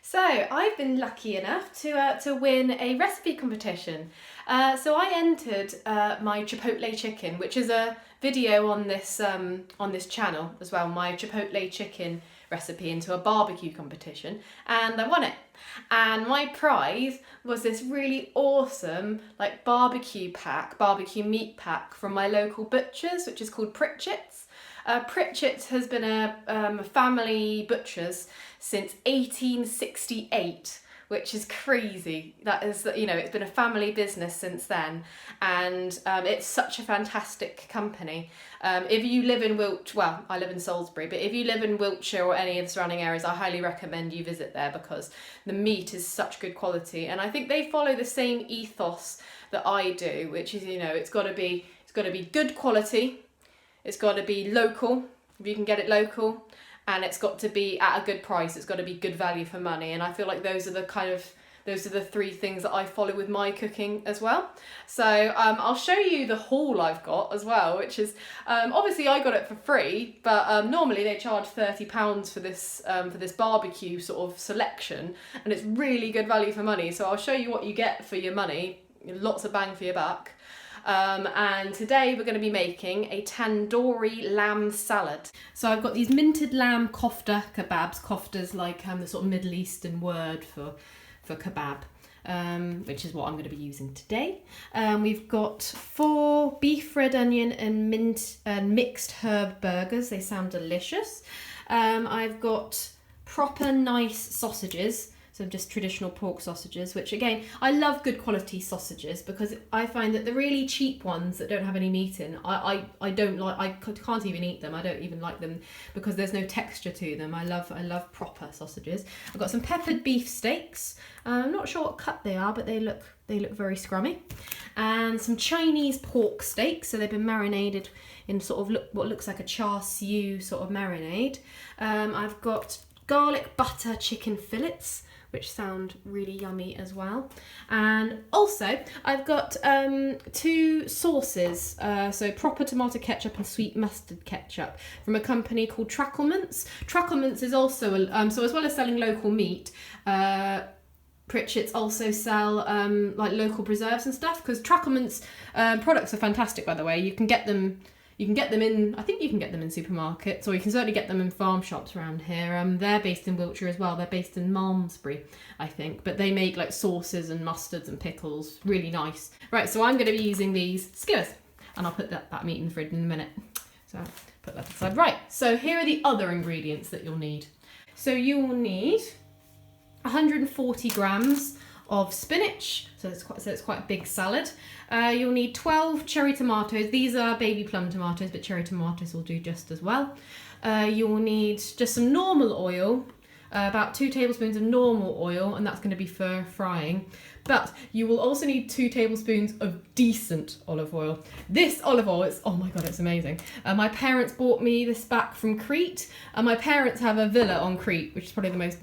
So I've been lucky enough to win a recipe competition. So I entered my Chipotle chicken, which is a video on this channel as well. My Chipotle chicken recipe into a barbecue competition, and I won it. And my prize was this really awesome barbecue meat pack from my local butchers, which is called Pritchetts. Pritchetts has been a family butcher's since 1868, which is crazy. That is, it's been a family business since then, and it's such a fantastic company. If you live in Wiltshire, well, I live in Salisbury, but if you live in Wiltshire or any of the surrounding areas, I highly recommend you visit there because the meat is such good quality, and I think they follow the same ethos that I do, which is, it's got to be good quality. It's got to be local, if you can get it local, and it's got to be at a good price. It's got to be good value for money, and I feel like those are the three things that I follow with my cooking as well. So I'll show you the haul I've got as well, which is obviously I got it for free, but normally they charge £30 for this barbecue sort of selection, and it's really good value for money. So I'll show you what you get for your money, lots of bang for your buck. And today we're going to be making a tandoori lamb salad. So I've got these minted lamb kofta kebabs. Kofta's like the sort of Middle Eastern word for kebab, which is what I'm going to be using today. We've got 4 beef, red onion and mint and mixed herb burgers. They sound delicious. I've got proper nice sausages. So just traditional pork sausages, which again, I love good quality sausages because I find that the really cheap ones that don't have any meat in, I don't like, I can't even eat them. I don't even like them because there's no texture to them. I love proper sausages. I've got some peppered beef steaks. I'm not sure what cut they are, but they look very scrummy. And some Chinese pork steaks. So they've been marinated in sort of what looks like a char siu sort of marinade. I've got garlic butter chicken fillets, which sound really yummy as well. And also I've got 2 sauces, so proper tomato ketchup and sweet mustard ketchup from a company called Tracklements. Tracklements is also, so as well as selling local meat, Pritchetts also sell like local preserves and stuff, because Tracklements products are fantastic, by the way. You can get them in, I think you can get them in supermarkets, or you can certainly get them in farm shops around here. They're based in Wiltshire as well. They're based in Malmesbury, I think. But they make like sauces and mustards and pickles. Really nice. Right, so I'm going to be using these skewers. And I'll put that meat in the fridge in a minute. So I'll put that aside. Right, so here are the other ingredients that you'll need. So you will need 140 grams of spinach, so it's quite a big salad. You'll need 12 cherry tomatoes. These are baby plum tomatoes, but cherry tomatoes will do just as well. You'll need just some normal oil, about 2 tablespoons of normal oil, and that's going to be for frying. But you will also need 2 tablespoons of decent olive oil. This olive oil is, oh my god, it's amazing. My parents bought me this back from Crete, and my parents have a villa on Crete, which is probably the most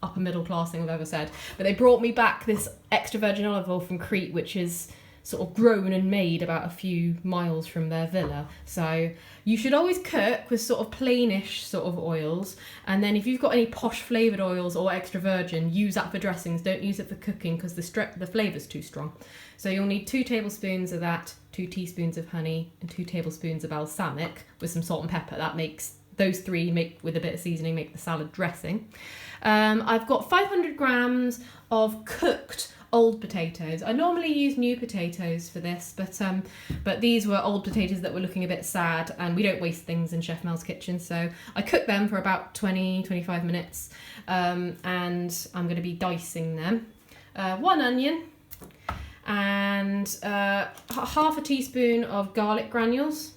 upper middle class thing I've ever said, but they brought me back this extra virgin olive oil from Crete, which is sort of grown and made about a few miles from their villa. So you should always cook with sort of plainish sort of oils, and then if you've got any posh flavoured oils or extra virgin, use that for dressings. Don't use it for cooking because the flavour's too strong. So you'll need 2 tablespoons of that, 2 teaspoons of honey, and 2 tablespoons of balsamic with some salt and pepper. That makes those 3, with a bit of seasoning, make the salad dressing. I've got 500 grams of cooked old potatoes. I normally use new potatoes for this, but these were old potatoes that were looking a bit sad, and we don't waste things in Chef Mel's kitchen, so I cooked them for about 20-25 minutes, and I'm going to be dicing them. 1 onion, and half a teaspoon of garlic granules,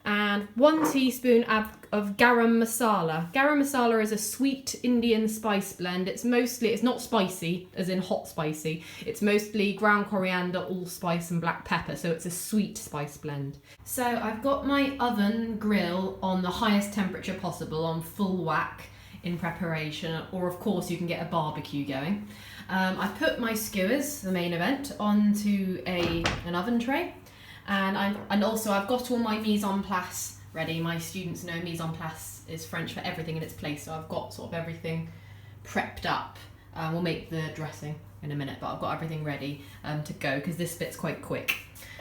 and 1 teaspoon of Garam Masala. Garam Masala is a sweet Indian spice blend. It's not spicy, as in hot spicy. It's mostly ground coriander, allspice and black pepper, so it's a sweet spice blend. So I've got my oven grill on the highest temperature possible, on full whack in preparation, or of course you can get a barbecue going. I put my skewers, the main event, onto an oven tray. And also I've got all my mise en place ready. My students know mise en place is French for everything in its place, so I've got sort of everything prepped up We'll make the dressing in a minute, but I've got everything ready to go because this bit's quite quick.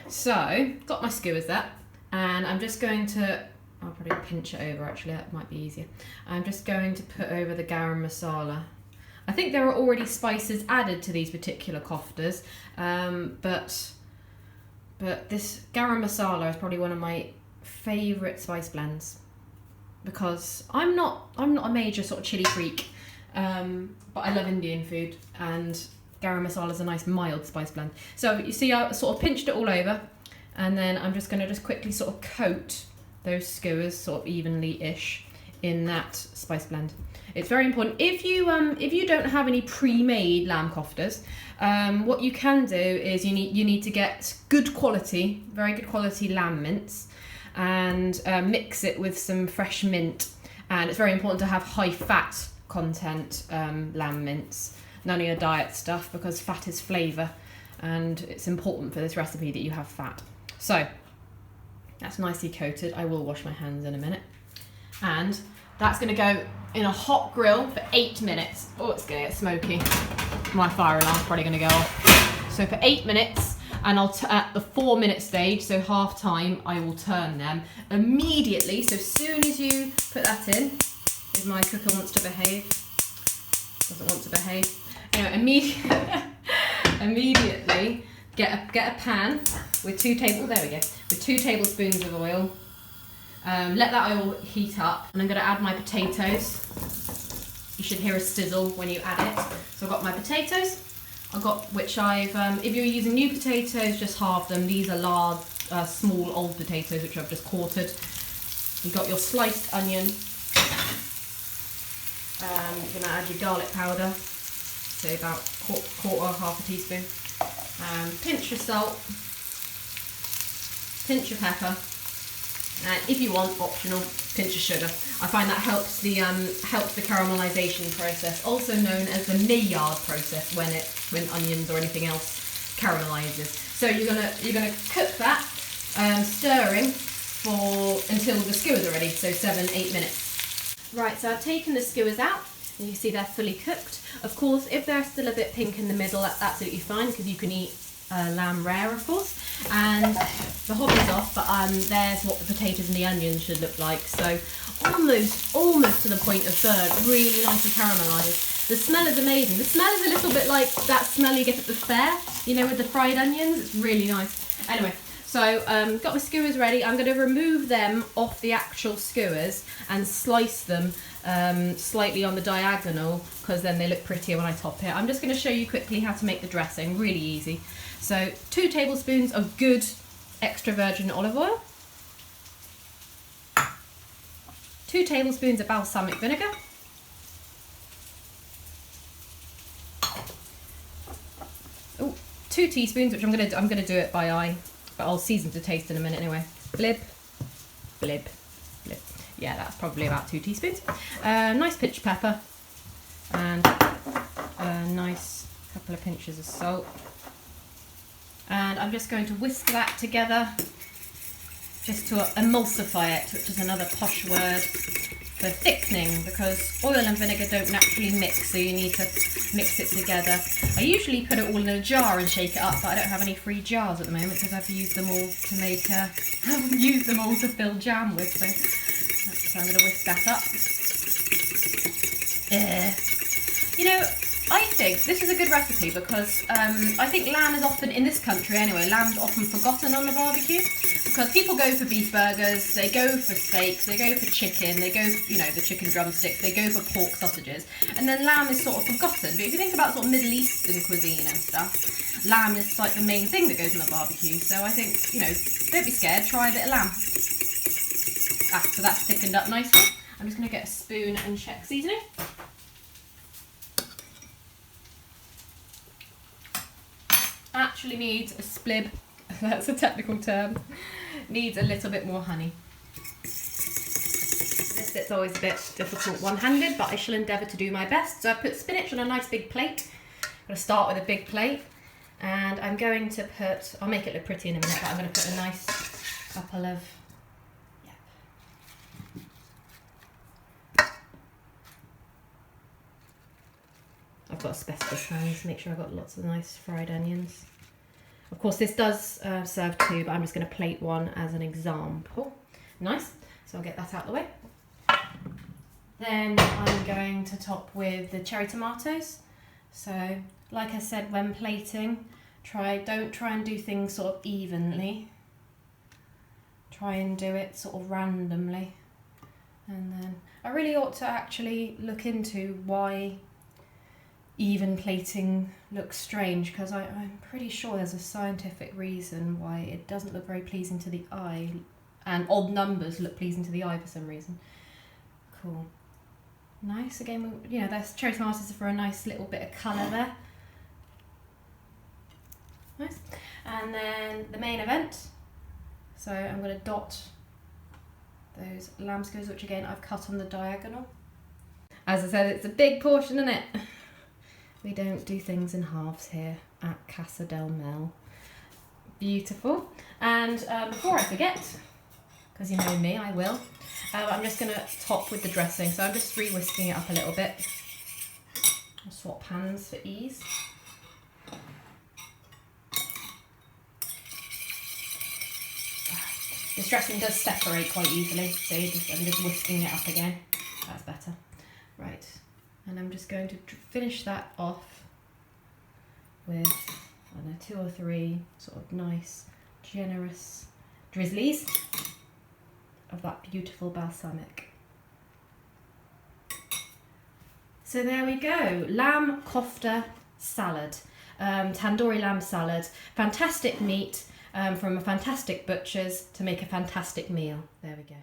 So, got my skewers there, and I'm just going to, I'll probably pinch it over actually, that might be easier. I'm just going to put over the garam masala. I think there are already spices added to these particular koftas, but this garam masala is probably one of my favourite spice blends because I'm not a major sort of chili freak, but I love Indian food, and garam masala is a nice mild spice blend. So you see I sort of pinched it all over, and then I'm just going to quickly sort of coat those skewers sort of evenly-ish in that spice blend. It's very important. If you don't have any pre-made lamb koftas, what you can do is you need to get good quality, very good quality lamb mince, and mix it with some fresh mint. And it's very important to have high fat content lamb mince, none of your diet stuff, because fat is flavour, and it's important for this recipe that you have fat. So that's nicely coated. I will wash my hands in a minute, and that's going to go in a hot grill for 8 minutes. Oh, it's going to get smoky. My fire alarm's probably going to go off. So for 8 minutes, and at the 4-minute stage, so half time, I will turn them immediately. So as soon as you put that in, if my cooker wants to behave, doesn't want to behave. Anyway, immediately get a pan with 2 tablespoons of oil. Let that oil heat up, and I'm going to add my potatoes. You should hear a sizzle when you add it. So I've got my potatoes, if you're using new potatoes, just halve them. These are large, small old potatoes which I've just quartered. You've got your sliced onion. You're going to add your garlic powder, so about quarter, half a teaspoon. Pinch of salt, pinch of pepper. And if you want, optional, pinch of sugar. I find that helps the caramelisation process, also known as the Maillard process, when onions or anything else caramelises. So you're gonna cook that, stirring until the skewers are ready. So 7-8 minutes. Right. So I've taken the skewers out. And you see they're fully cooked. Of course, if they're still a bit pink in the middle, that's absolutely fine because you can eat lamb rare, of course. And the hob is off, but there's what the potatoes and the onions should look like. So almost to the point of burnt, really nicely caramelised. The smell is amazing. The smell is a little bit like that smell you get at the fair, you know, with the fried onions. It's really nice. Anyway, so got my skewers ready. I'm going to remove them off the actual skewers and slice them slightly on the diagonal, because then they look prettier when I top it. I'm just going to show you quickly how to make the dressing, really easy. So 2 tablespoons of good extra virgin olive oil, 2 tablespoons of balsamic vinegar, 2 teaspoons, which I'm gonna do it by eye, but I'll season to taste in a minute anyway. Blib, blib, blib. Yeah, that's probably about 2 teaspoons. Nice pinch of pepper, and a nice couple of pinches of salt. And I'm just going to whisk that together just to emulsify it, which is another posh word for thickening, because oil and vinegar don't naturally mix, so you need to mix it together. I usually put it all in a jar and shake it up, but I don't have any free jars at the moment because I've used them all to make to fill jam with. So I'm going to whisk that up. You know, I think this is a good recipe because I think lamb is often, in this country anyway, lamb's often forgotten on the barbecue, because people go for beef burgers, they go for steaks, they go for chicken, they go, you know, the chicken drumsticks, they go for pork sausages, and then lamb is sort of forgotten. But if you think about sort of Middle Eastern cuisine and stuff, lamb is like the main thing that goes on the barbecue. So I think, you know, don't be scared, try a bit of lamb. So that's thickened up nicely. I'm just going to get a spoon and check seasoning. Actually needs a splib, that's a technical term, needs a little bit more honey. This bit's always a bit difficult one-handed, but I shall endeavour to do my best. So I put spinach on a nice big plate. I'm going to start with a big plate, and I'm going to put, I'll make it look pretty in a minute, but I'm going to put a nice couple of, I've got asbestos hands, make sure I've got lots of nice fried onions. Of course, this does serve two, but I'm just going to plate one as an example. Nice, so I'll get that out of the way. Then I'm going to top with the cherry tomatoes. So, like I said, when plating, don't try and do things sort of evenly. Try and do it sort of randomly. And then I really ought to actually look into why even plating looks strange, because I'm pretty sure there's a scientific reason why it doesn't look very pleasing to the eye, and odd numbers look pleasing to the eye for some reason. Cool. Nice. Again, you know, there's cherry tomatoes for a nice little bit of colour there. Nice. And then the main event. So I'm going to dot those lamb skewers, which again I've cut on the diagonal. As I said, it's a big portion, isn't it? We don't do things in halves here at Casa del Mel. Beautiful. And before I forget, because you know me, I will, I'm just going to top with the dressing. So I'm just re-whisking it up a little bit. I'll swap hands for ease. This dressing does separate quite easily, so I'm just whisking it up again. That's better. Right. And I'm just going to finish that off with, I don't know, 2 or 3 sort of nice, generous drizzlies of that beautiful balsamic. So there we go, lamb kofta salad, tandoori lamb salad. Fantastic meat from a fantastic butcher's to make a fantastic meal. There we go.